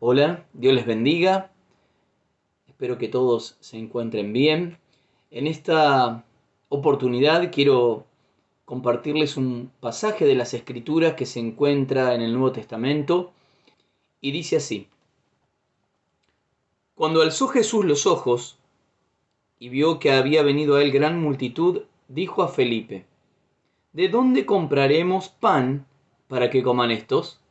Hola, Dios les bendiga. Espero que todos se encuentren bien. En esta oportunidad quiero compartirles un pasaje de las Escrituras que se encuentra en el Nuevo Testamento y dice así: Cuando alzó Jesús los ojos y vio que había venido a él gran multitud, dijo a Felipe: ¿De dónde compraremos pan para que coman estos?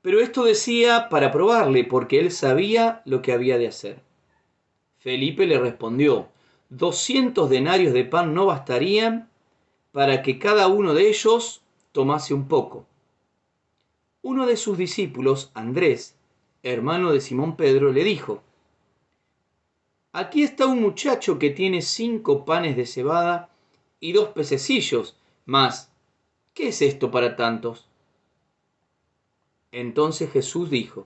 Pero esto decía para probarle, porque él sabía lo que había de hacer. Felipe le respondió: 200 denarios de pan no bastarían para que cada uno de ellos tomase un poco. Uno de sus discípulos, Andrés, hermano de Simón Pedro, le dijo: Aquí está un muchacho que tiene 5 panes de cebada y 2 pececillos, mas ¿qué es esto para tantos? Entonces Jesús dijo: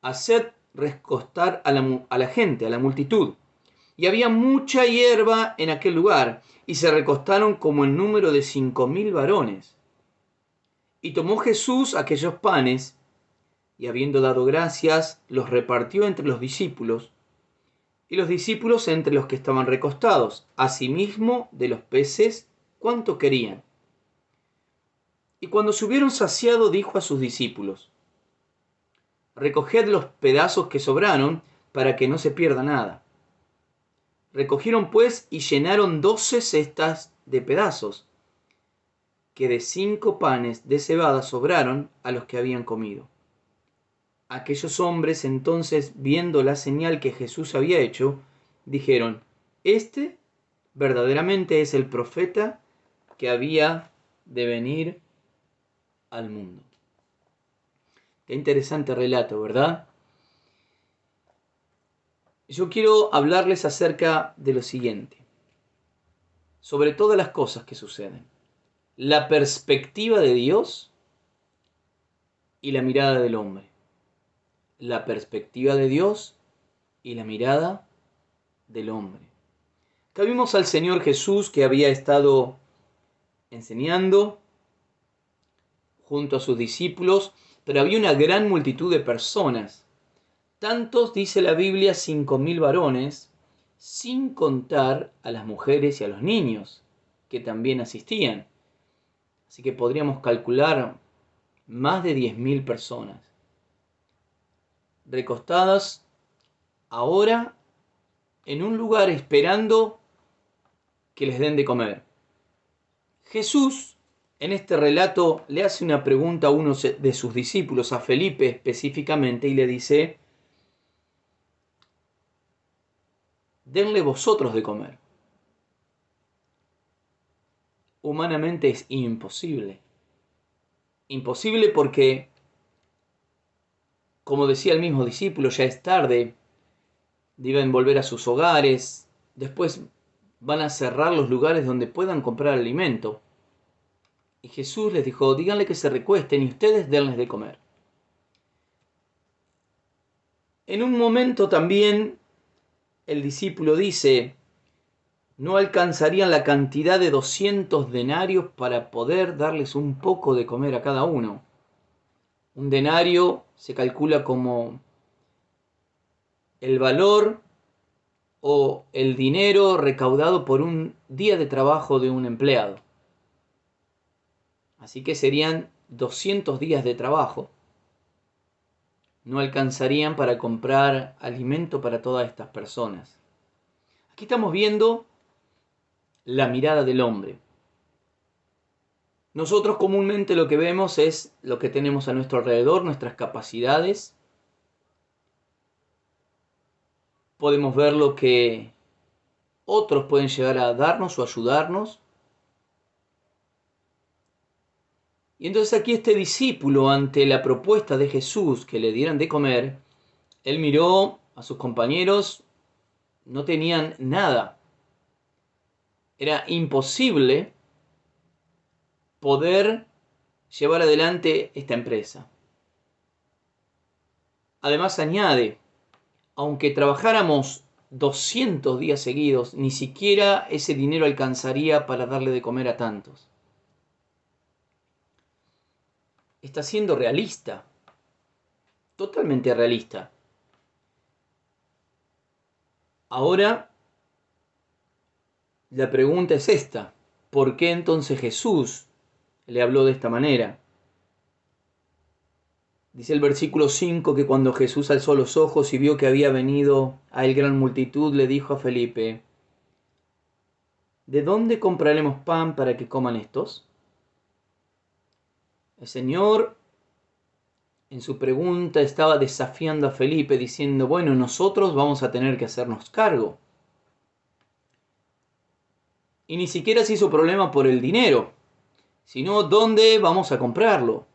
Haced recostar a la gente, a la multitud. Y había mucha hierba en aquel lugar, y se recostaron como en número de 5000 varones. Y tomó Jesús aquellos panes, y habiendo dado gracias, los repartió entre los discípulos, y los discípulos entre los que estaban recostados, asimismo de los peces, cuanto querían. Y cuando se hubieron saciado, dijo a sus discípulos: Recoged los pedazos que sobraron, para que no se pierda nada. Recogieron pues y llenaron 12 cestas de pedazos, que de 5 panes de cebada sobraron a los que habían comido. Aquellos hombres entonces, viendo la señal que Jesús había hecho, dijeron: Este verdaderamente es el profeta que había de venir al mundo. Qué interesante relato, ¿verdad? Yo quiero hablarles acerca de lo siguiente, sobre todas las cosas que suceden: la perspectiva de Dios y la mirada del hombre. La perspectiva de Dios y la mirada del hombre. Acá vimos al Señor Jesús que había estado enseñando junto a sus discípulos, pero había una gran multitud de personas. Tantos, dice la Biblia, 5000 varones, sin contar a las mujeres y a los niños que también asistían. Así que podríamos calcular más de 10.000 personas recostadas ahora en un lugar esperando que les den de comer. Jesús en este relato le hace una pregunta a uno de sus discípulos, a Felipe específicamente, y le dice: denle vosotros de comer. Humanamente es imposible. Imposible porque, como decía el mismo discípulo, ya es tarde, deben volver a sus hogares, después van a cerrar los lugares donde puedan comprar alimento. Y Jesús les dijo: díganle que se recuesten y ustedes denles de comer. En un momento también el discípulo dice: no alcanzarían la cantidad de 200 denarios para poder darles un poco de comer a cada uno. Un denario se calcula como el valor o el dinero recaudado por un día de trabajo de un empleado. Así que serían 200 días de trabajo. No alcanzarían para comprar alimento para todas estas personas. Aquí estamos viendo la mirada del hombre. Nosotros comúnmente lo que vemos es lo que tenemos a nuestro alrededor, nuestras capacidades. Podemos ver lo que otros pueden llegar a darnos o ayudarnos. Y entonces aquí este discípulo, ante la propuesta de Jesús que le dieran de comer, él miró a sus compañeros, no tenían nada. Era imposible poder llevar adelante esta empresa. Además añade: aunque trabajáramos 200 días seguidos, ni siquiera ese dinero alcanzaría para darle de comer a tantos. Está siendo realista. totalmente realista. Ahora, la pregunta es esta: ¿por qué entonces Jesús le habló de esta manera? Dice el versículo 5 que cuando Jesús alzó los ojos y vio que había venido a él gran multitud, le dijo a Felipe: ¿de dónde compraremos pan para que coman estos? El Señor en su pregunta estaba desafiando a Felipe diciendo: bueno, nosotros vamos a tener que hacernos cargo. Y ni siquiera se hizo problema por el dinero, sino dónde vamos a comprarlo,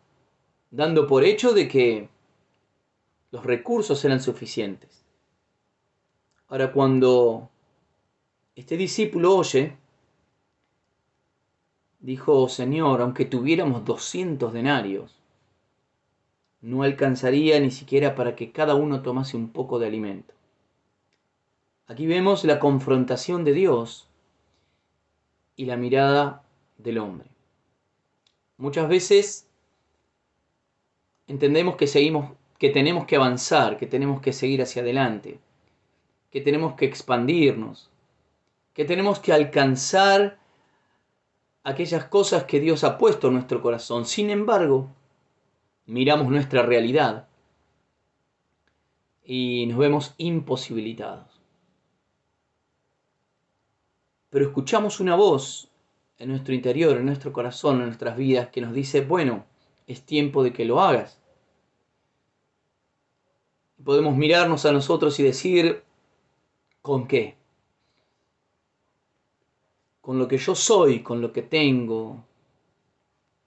dando por hecho de que los recursos eran suficientes. Ahora, cuando este discípulo oye, dijo: Señor, aunque tuviéramos 200 denarios, no alcanzaría ni siquiera para que cada uno tomase un poco de alimento. Aquí vemos la confrontación de Dios y la mirada del hombre. Muchas veces entendemos que tenemos que avanzar, que tenemos que seguir hacia adelante, que tenemos que expandirnos, que tenemos que alcanzar aquellas cosas que Dios ha puesto en nuestro corazón. Sin embargo, miramos nuestra realidad y nos vemos imposibilitados. Pero escuchamos una voz en nuestro interior, en nuestro corazón, en nuestras vidas, que nos dice: bueno, es tiempo de que lo hagas. Podemos mirarnos a nosotros y decir: ¿con qué? Con lo que yo soy, con lo que tengo,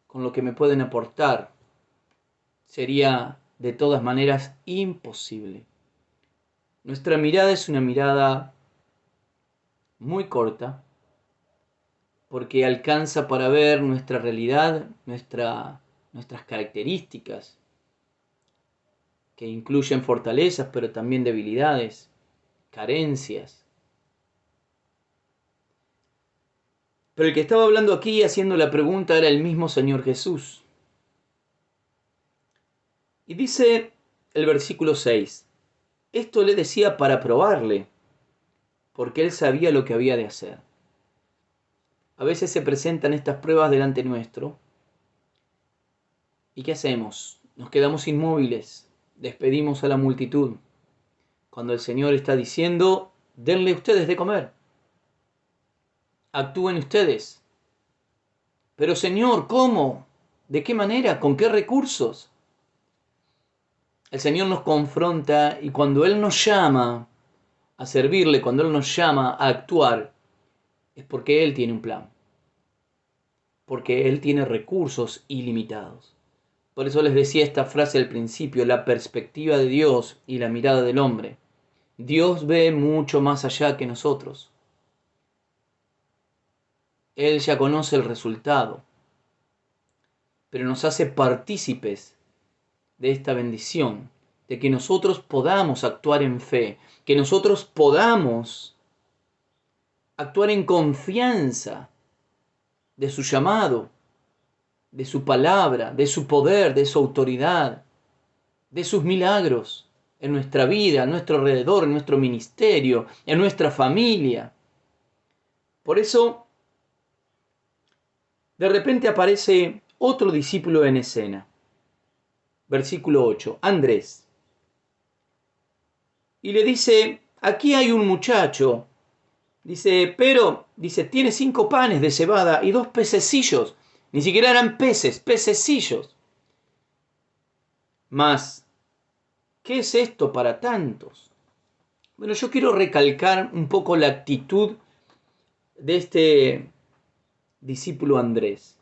con lo que me pueden aportar, sería de todas maneras imposible. Nuestra mirada es una mirada muy corta, porque alcanza para ver nuestra realidad, nuestras características, que incluyen fortalezas, pero también debilidades, carencias. Pero el que estaba hablando aquí, haciendo la pregunta, era el mismo Señor Jesús. Y dice el versículo 6, esto le decía para probarle, porque él sabía lo que había de hacer. A veces se presentan estas pruebas delante nuestro. ¿Y qué hacemos? Nos quedamos inmóviles, despedimos a la multitud, cuando el Señor está diciendo: denle ustedes de comer, actúen ustedes. Pero Señor, ¿cómo? ¿De qué manera? ¿Con qué recursos? El Señor nos confronta, y cuando Él nos llama a servirle, cuando Él nos llama a actuar, es porque Él tiene un plan, porque Él tiene recursos ilimitados. Por eso les decía esta frase al principio: la perspectiva de Dios y la mirada del hombre. Dios ve mucho más allá que nosotros. Él ya conoce el resultado, pero nos hace partícipes de esta bendición, de que nosotros podamos actuar en fe, que nosotros podamos actuar en confianza de su llamado, de su palabra, de su poder, de su autoridad, de sus milagros en nuestra vida, a nuestro alrededor, en nuestro ministerio, en nuestra familia. Por eso, de repente aparece otro discípulo en escena. Versículo 8, Andrés. Y le dice: aquí hay un muchacho. Dice, pero, tiene 5 panes de cebada y 2 pececillos. Ni siquiera eran peces, pececillos. Mas, ¿qué es esto para tantos? Bueno, yo quiero recalcar un poco la actitud de este discípulo Andrés.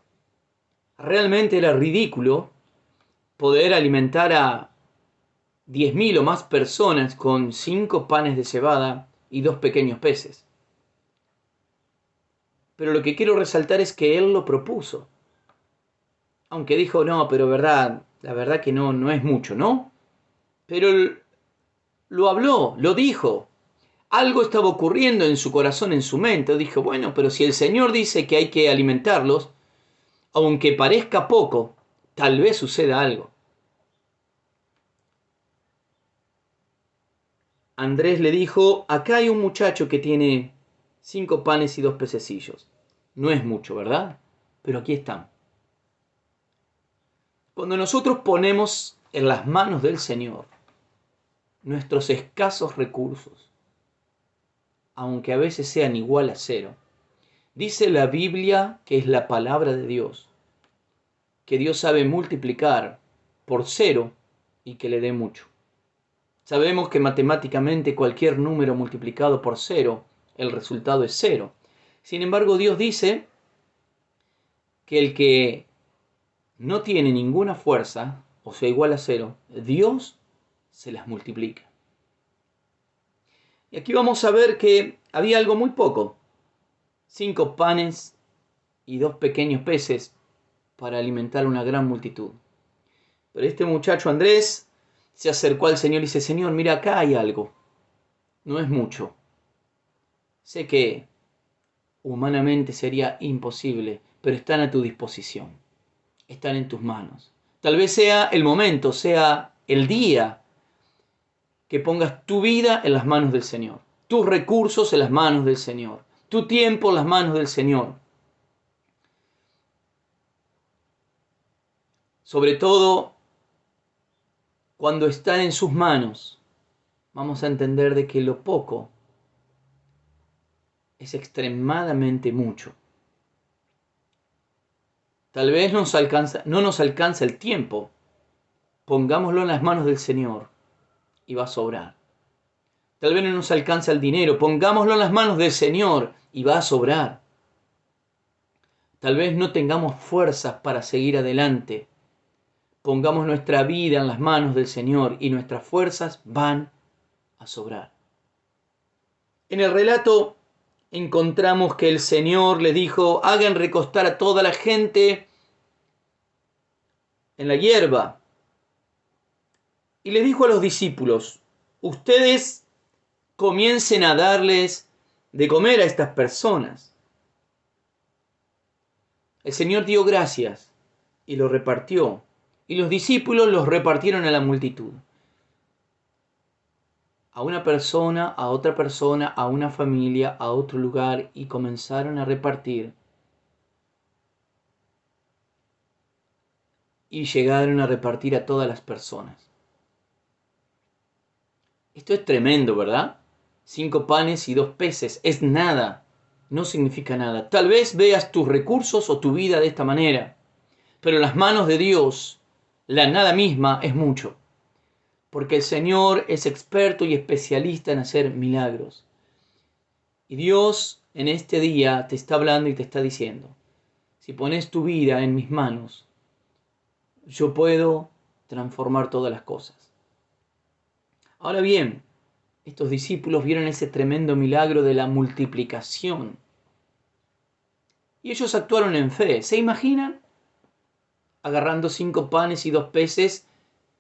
Realmente era ridículo poder alimentar a 10.000 o más personas con 5 panes de cebada y 2 pequeños peces. Pero lo que quiero resaltar es que él lo propuso. Aunque dijo: no, pero la verdad que no es mucho, ¿no? Pero él lo habló, lo dijo. Algo estaba ocurriendo en su corazón, en su mente. Dijo: bueno, pero si el Señor dice que hay que alimentarlos, aunque parezca poco, tal vez suceda algo. Andrés le dijo, acá hay un muchacho que tiene 5 panes y 2 pececillos. No es mucho, ¿verdad? Pero aquí están. Cuando nosotros ponemos en las manos del Señor nuestros escasos recursos, aunque a veces sean igual a cero, dice la Biblia, que es la palabra de Dios, que Dios sabe multiplicar por cero y que le dé mucho. Sabemos que matemáticamente cualquier número multiplicado por cero, el resultado es cero. Sin embargo, Dios dice que el que no tiene ninguna fuerza, o sea, igual a cero, Dios se las multiplica. Y aquí vamos a ver que había algo muy poco. 5 panes y 2 pequeños peces para alimentar una gran multitud. Pero este muchacho Andrés se acercó al Señor y dice, Señor, mira, acá hay algo. No es mucho. Sé que humanamente sería imposible, pero están a tu disposición. Están en tus manos. Tal vez sea el momento, sea el día que pongas tu vida en las manos del Señor, tus recursos en las manos del Señor, tu tiempo en las manos del Señor. Sobre todo, cuando están en sus manos, vamos a entender de que lo poco es extremadamente mucho. Tal vez no nos alcanza el tiempo. Pongámoslo en las manos del Señor y va a sobrar. Tal vez no nos alcanza el dinero. Pongámoslo en las manos del Señor y va a sobrar. Tal vez no tengamos fuerzas para seguir adelante. Pongamos nuestra vida en las manos del Señor y nuestras fuerzas van a sobrar. En el relato encontramos que el Señor le dijo, hagan recostar a toda la gente en la hierba. Y le dijo a los discípulos, ustedes comiencen a darles de comer a estas personas. El Señor dio gracias y lo repartió. Y los discípulos los repartieron a la multitud. A una persona, a otra persona, a una familia, a otro lugar, y comenzaron a repartir. Y llegaron a repartir a todas las personas. Esto es tremendo, ¿verdad? 5 panes y 2 peces. Es nada. No significa nada. Tal vez veas tus recursos o tu vida de esta manera. Pero en las manos de Dios, la nada misma es mucho. Porque el Señor es experto y especialista en hacer milagros. Y Dios en este día te está hablando y te está diciendo, si pones tu vida en mis manos, yo puedo transformar todas las cosas. Ahora bien, estos discípulos vieron ese tremendo milagro de la multiplicación. Y ellos actuaron en fe. ¿Se imaginan? Agarrando 5 panes y 2 peces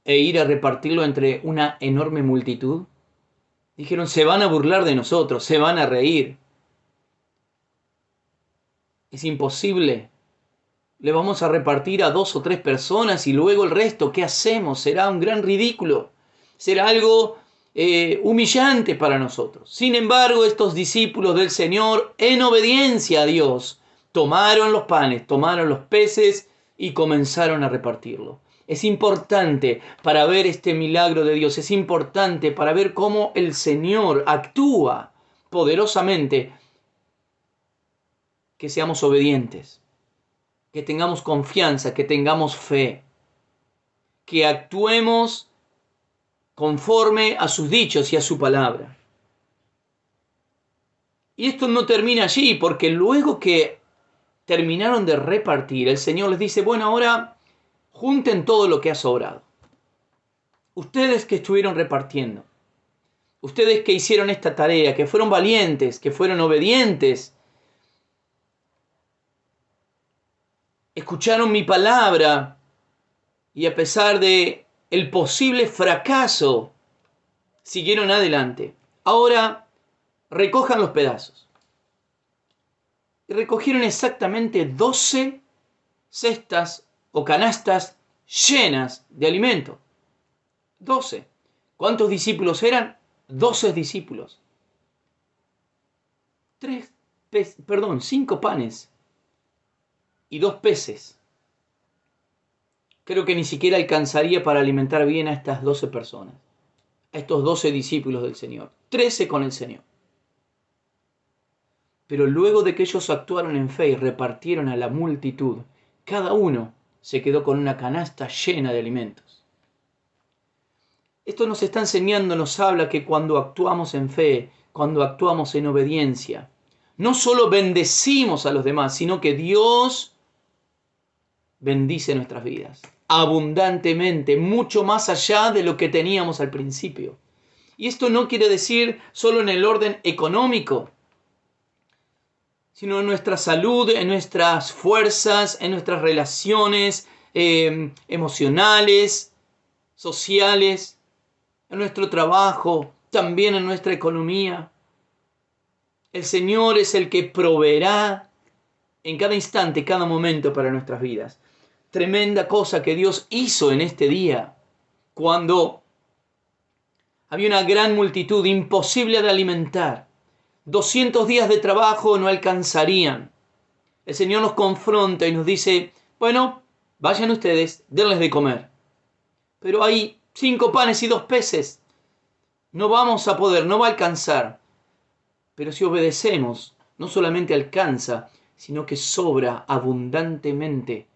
e ir a repartirlo entre una enorme multitud. Dijeron, se van a burlar de nosotros, se van a reír. Es imposible. Le vamos a repartir a 2 o 3 personas y luego el resto, ¿qué hacemos? Será un gran ridículo. Será algo humillante para nosotros. Sin embargo, estos discípulos del Señor, en obediencia a Dios, tomaron los panes, tomaron los peces y comenzaron a repartirlo. Es importante para ver este milagro de Dios, es importante para ver cómo el Señor actúa poderosamente, que seamos obedientes, que tengamos confianza, que tengamos fe, que actuemos conforme a sus dichos y a su palabra. Y esto no termina allí, porque luego que terminaron de repartir, el Señor les dice, bueno, ahora junten todo lo que ha sobrado. Ustedes que estuvieron repartiendo, ustedes que hicieron esta tarea, que fueron valientes, que fueron obedientes, escucharon mi palabra y a pesar de el posible fracaso, siguieron adelante. Ahora recojan los pedazos. Y recogieron exactamente 12 cestas o canastas llenas de alimento. 12. ¿Cuántos discípulos eran? 12 discípulos. 5 panes y 2 peces. Creo que ni siquiera alcanzaría para alimentar bien a estas 12 personas, a estos 12 discípulos del Señor. 13 con el Señor. Pero luego de que ellos actuaron en fe y repartieron a la multitud, cada uno se quedó con una canasta llena de alimentos. Esto nos está enseñando, nos habla que cuando actuamos en fe, cuando actuamos en obediencia, no solo bendecimos a los demás, sino que Dios bendice nuestras vidas abundantemente, mucho más allá de lo que teníamos al principio. Y esto no quiere decir solo en el orden económico, sino en nuestra salud, en nuestras fuerzas, en nuestras relaciones emocionales, sociales, en nuestro trabajo, también en nuestra economía. El Señor es el que proveerá en cada instante, cada momento para nuestras vidas. Tremenda cosa que Dios hizo en este día, cuando había una gran multitud imposible de alimentar. 200 días de trabajo no alcanzarían. El Señor nos confronta y nos dice, bueno, vayan ustedes, denles de comer. Pero hay 5 panes y 2 peces. No vamos a poder, no va a alcanzar. Pero si obedecemos, no solamente alcanza, sino que sobra abundantemente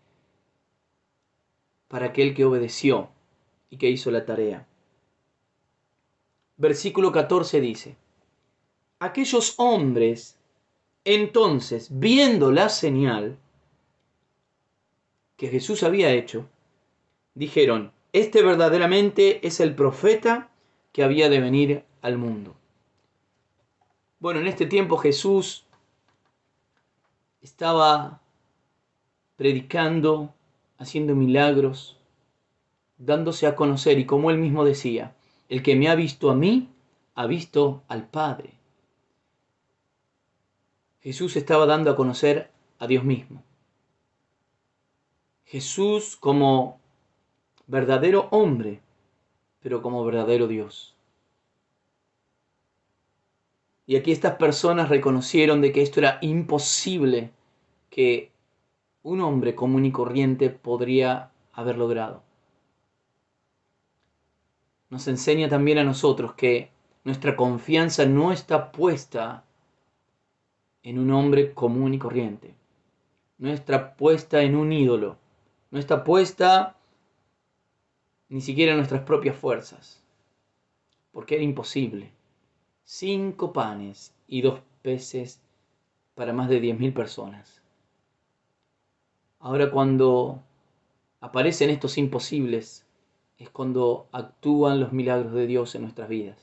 para aquel que obedeció y que hizo la tarea. Versículo 14 dice, aquellos hombres, entonces, viendo la señal que Jesús había hecho, dijeron, este verdaderamente es el profeta que había de venir al mundo. Bueno, en este tiempo Jesús estaba predicando, haciendo milagros, dándose a conocer, y como él mismo decía, el que me ha visto a mí, ha visto al Padre. Jesús estaba dando a conocer a Dios mismo. Jesús como verdadero hombre, pero como verdadero Dios. Y aquí estas personas reconocieron de que esto era imposible que un hombre común y corriente podría haber logrado. Nos enseña también a nosotros que nuestra confianza no está puesta en un hombre común y corriente. No está puesta en un ídolo. No está puesta ni siquiera en nuestras propias fuerzas. Porque era imposible. 5 panes y 2 peces para más de 10.000 personas. Ahora cuando aparecen estos imposibles, es cuando actúan los milagros de Dios en nuestras vidas.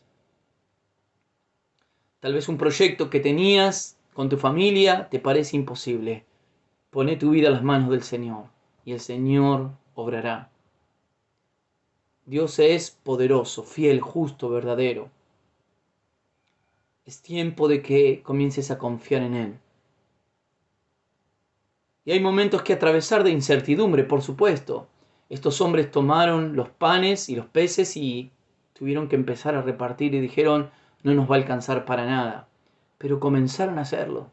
Tal vez un proyecto que tenías con tu familia te parece imposible. Poné tu vida en las manos del Señor y el Señor obrará. Dios es poderoso, fiel, justo, verdadero. Es tiempo de que comiences a confiar en Él. Y hay momentos que atravesar de incertidumbre, por supuesto. Estos hombres tomaron los panes y los peces y tuvieron que empezar a repartir y dijeron, no nos va a alcanzar para nada. Pero comenzaron a hacerlo.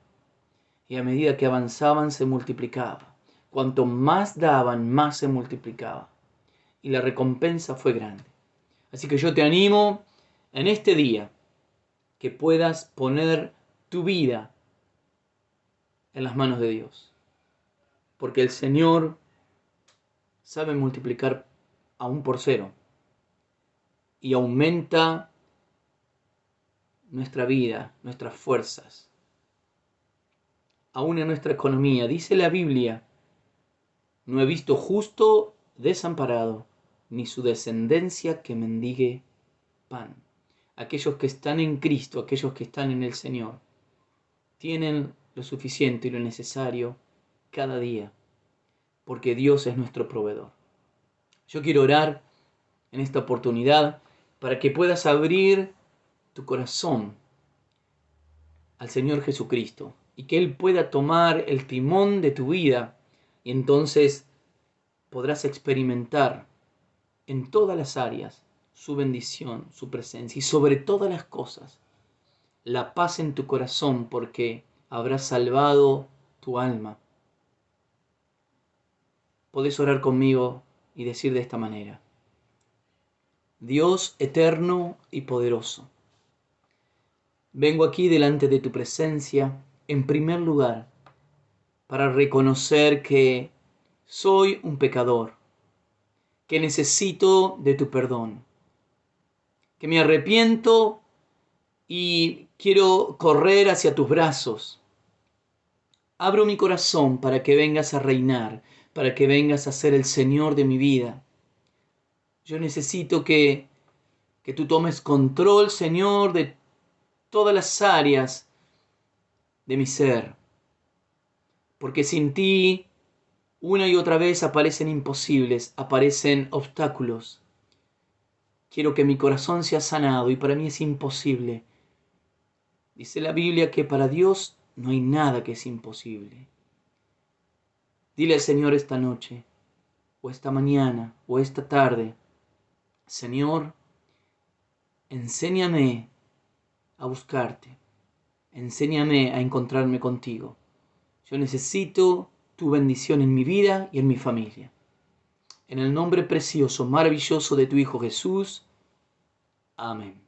Y a medida que avanzaban se multiplicaba. Cuanto más daban, más se multiplicaba. Y la recompensa fue grande. Así que yo te animo en este día que puedas poner tu vida en las manos de Dios. Porque el Señor sabe multiplicar aún por 0 y aumenta nuestra vida, nuestras fuerzas, aún en nuestra economía. Dice la Biblia, no he visto justo desamparado, ni su descendencia que mendigue pan. Aquellos que están en Cristo, aquellos que están en el Señor, tienen lo suficiente y lo necesario cada día, porque Dios es nuestro proveedor. Yo quiero orar en esta oportunidad para que puedas abrir tu corazón al Señor Jesucristo y que Él pueda tomar el timón de tu vida y entonces podrás experimentar en todas las áreas su bendición, su presencia y sobre todas las cosas, la paz en tu corazón porque habrás salvado tu alma. Podés orar conmigo y decir de esta manera: Dios eterno y poderoso, vengo aquí delante de tu presencia en primer lugar para reconocer que soy un pecador, que necesito de tu perdón, que me arrepiento y quiero correr hacia tus brazos. Abro mi corazón para que vengas a reinar, para que vengas a ser el Señor de mi vida. Yo necesito que tú tomes control, Señor, de todas las áreas de mi ser, porque sin ti una y otra vez aparecen imposibles, aparecen obstáculos. Quiero que mi corazón sea sanado y para mí es imposible. Dice la Biblia que para Dios no hay nada que es imposible. Dile al Señor esta noche, o esta mañana, o esta tarde: Señor, enséñame a buscarte, enséñame a encontrarme contigo. Yo necesito tu bendición en mi vida y en mi familia. En el nombre precioso, maravilloso de tu Hijo Jesús. Amén.